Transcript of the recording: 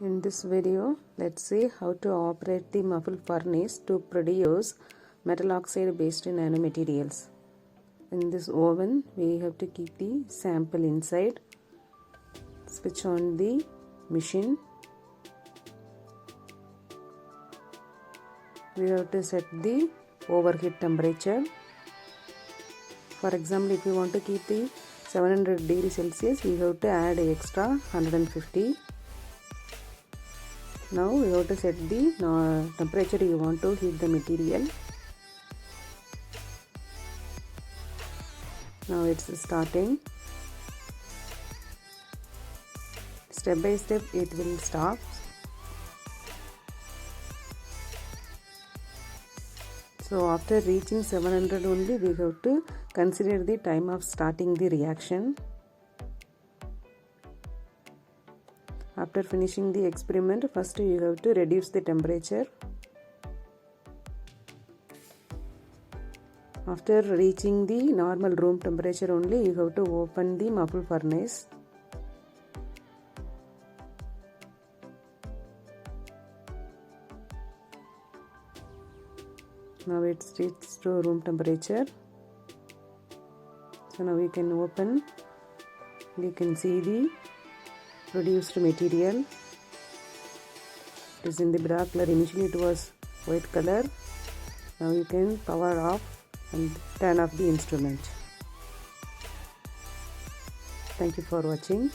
In this video, let's see how to operate the muffle furnace to produce metal oxide based nanomaterials. In this oven, we have to keep the sample inside. Switch on the machine. We have to set the overheat temperature. For example, if you want to keep the 700 degrees Celsius, we have to add extra 150. Now we have to set the temperature you want to heat the material. Now it's starting. Step by step it will stop. So after reaching 700 only, we have to consider the time of starting the reaction. After finishing the experiment, first you have to reduce the temperature. After reaching the normal room temperature only, you have to open the muffle furnace. Now it's reached to room temperature. So now we can open. You can see the produced material. It is in the black color. Initially it was white color. Now you can power off and turn off the instrument. Thank you for watching.